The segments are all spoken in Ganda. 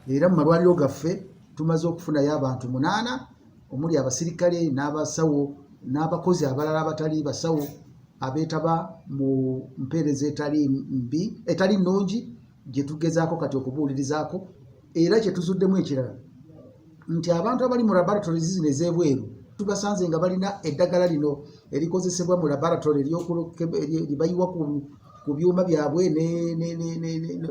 era mu malwaliro gaffe tumaze okufunayo abantu 8 omuli abasirikale n'abasawo n'abakozi abalala abatali basawo abeetaba mu mpeereza etali nnungi gye tugezaako kati okubuulirizaako. Era kye tuzuddemu ekirala nti abantu abali mu laboratories zino ez'ebweru tubasanze nga balina eddagala lino erikozesebwa mu laboratory libayiwa ku byuma byabwe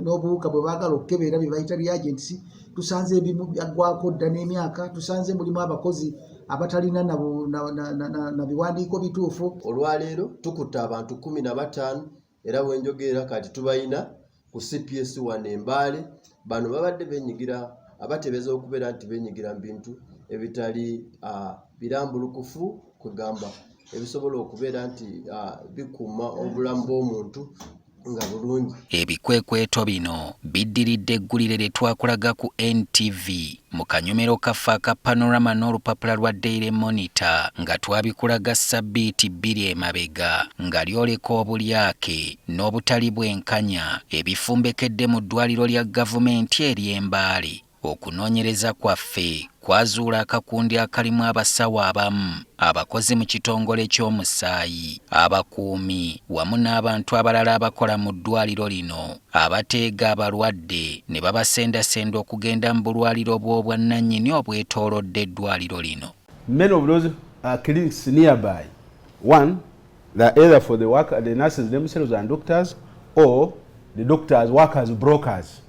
n'obuwuka bwe baagala okukebeera bye bayita reagents. Tusanze ebimu byaggwako dda n'emyaka. Tusanze mulimu abakozi abatalina na biwandiiko bituufu. Olwaleero tukutte abantu 15 era wenjogerera kati tubayina ku CPS wano e Mbale. Bano babadde benyigira abatebeeza okubeera nti benyigira mu bintu ebitali birambulukufu kugamba ebisobola okubeera nti bikuuma obulamu bw'omuntu nga bulungi. Ebikwekweto bino biddiridde eggulire lye twakulaga ku NTV mu kanyomero kaffe aka Panorama n'olupapula lwa Daily Monitor nga twabikulaga ssabbiiti 2 emabega nga lyoleka obulyake n'obutali bwenkanya ebifumbekedde mu ddwaliro lya gavumenti ery'e Mbale. Okunoonyereza kwaffe kwazuula akakundi akalimu abasawo abamu, abakozi mu kitongole ky'omusaayi, abakuumi wamu n'abantu abalala abakola mu ddwaliro lino abateega abalwadde ne babasendasenda okugenda mu bulwaliro bw'obwannannyini obwetoolodde eddwaliro lino. Many of those clinics nearby, one, they're either for the nurses themselves and doctors, or the doctors work as brokers.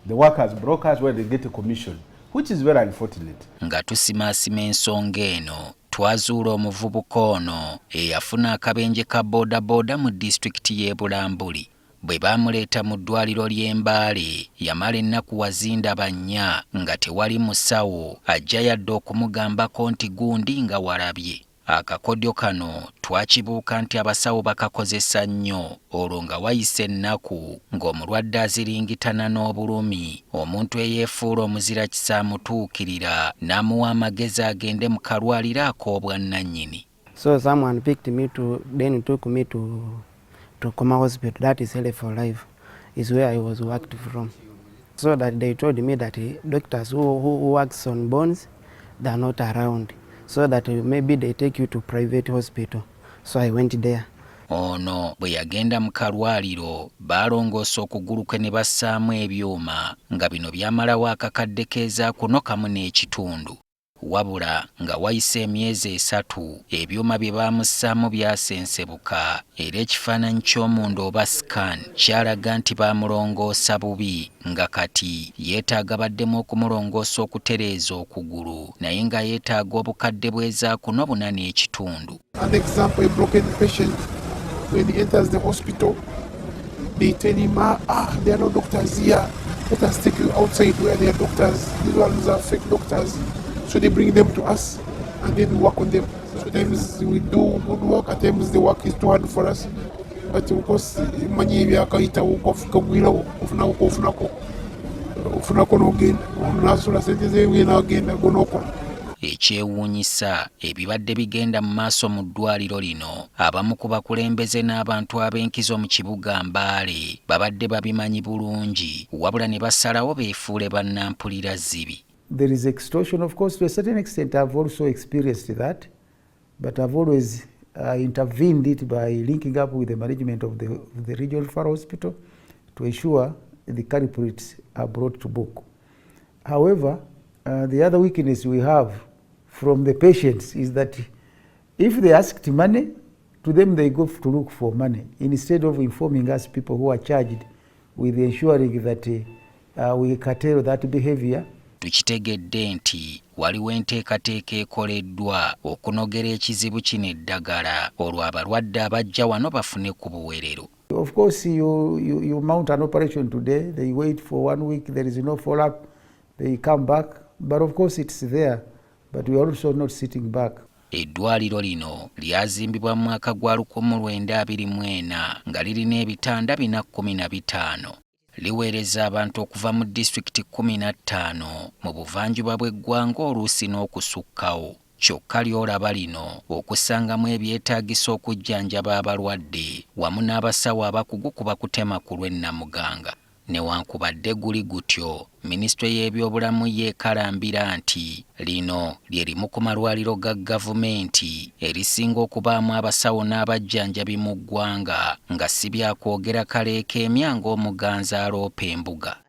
The workers brokers where they get a commission, which is very unfortunate. Nga tusimaasima ensonga eno twazuula omuvubuka ono eyafuna akabenje ka bodaboda mu disitulikiti y'e Bulambuli. Bwe baamuleeta mu ddwaliro ly'e Mbale yamala ennaku wazindaba 4 nga tewali musawo ajja yadde okumugambako nti gundi nga walabye. Akakodyo kano twakibuuka nti abasawo bakakozesa nnyo olwo nga wayise ennaku ng'omulwadde aziringitana n'obulumi, omuntu eyeefuula omuzira kisaamutuukirira n'amuwa amagezi agende mu kalwaliro ak'obwannannyini. So someone picked me then took me to Koma Hospital, that is Health for Life, is where I was worked from. So that they told me that doctors who works on bones, they are not around. So that maybe they take you to private hospital. So I went there. Ono bwe yagenda mu kalwaliro baalongoosa okugulu kwe ne bassaamu ebyuma nga bino byamalawo akakadde keeza kuno kamu n'ekitundu. Wabula nga wayise emyezi 3 ebyuma bye baamussaamu byasensebuka era ekifaananyi ky'omundu oba scan kyalaga nti baamulongoosa bubi nga kati yeetaaga baddemu okumulongoosa okutereeza okugulu naye nga yeetaaga obukadde bweza kuno buna n'ekitundu. An example, a broken patient, when he enters the hospital, they tell him, there are no doctors here. Let us take you outside where there are doctors. These ones are fake doctors. So they bring them to us and then we work on them. Sometimes we do good work, at times the work is too hard for us. But of course, many byakaita ukofukagwira ufunako n'ogenda unasula sente zewina agenda gonokola. Ekyewuunyisa ebibadde bigenda mu maaso mu ddwaliro lino abamu ku bakulembeze n'abantu ab'enkizo mu kibuga Mbale babadde babimanyi bulungi wabula ne basalawo beefuule bannampulira zibi. There is extortion, of course, to a certain extent. I've also experienced that, but I've always intervened it by linking up with the management of the regional referral hospital to ensure the culprits are brought to book. However, the other weakness we have from the patients is that if they asked money, to them they go to look for money instead of informing us people who are charged with ensuring that we curtail that behavior. Tukitegedde nti waliwo enteekateeka ekoleddwa okunogera ekizibu kino eddagala olwo abalwadde abajja wano bafune ku buwerero. Of course, you mount an operation today, they wait for 1 week, there is no follow-up, they come back, but of course it's there, but we are also not sitting back. Eddwaliro lino lyazimbibwa mu mwaka gwa 1924 nga lirina ebitanda 415. Liweereza abantu okuva mu disitulikiti 15 mu buvanjuba bw'eggwanga oluusi n'okusukkawo. Kyokka ly'olaba lino okusangamu ebyetaagisa okujjanjaba abalwadde wamu n'abasawo abakugu ku bakutema ku lw'ennamuganga. newankubadde guli gutyo minisitule y'ebyobulamu yeekalambira nti lino lye limu ku malwaliro ga gavumenti erisinga okubaamu abasawo n'abajjanjabi mu ggwanga nga si byakwogera kaleeka emyango omuganzi aloopa embuga.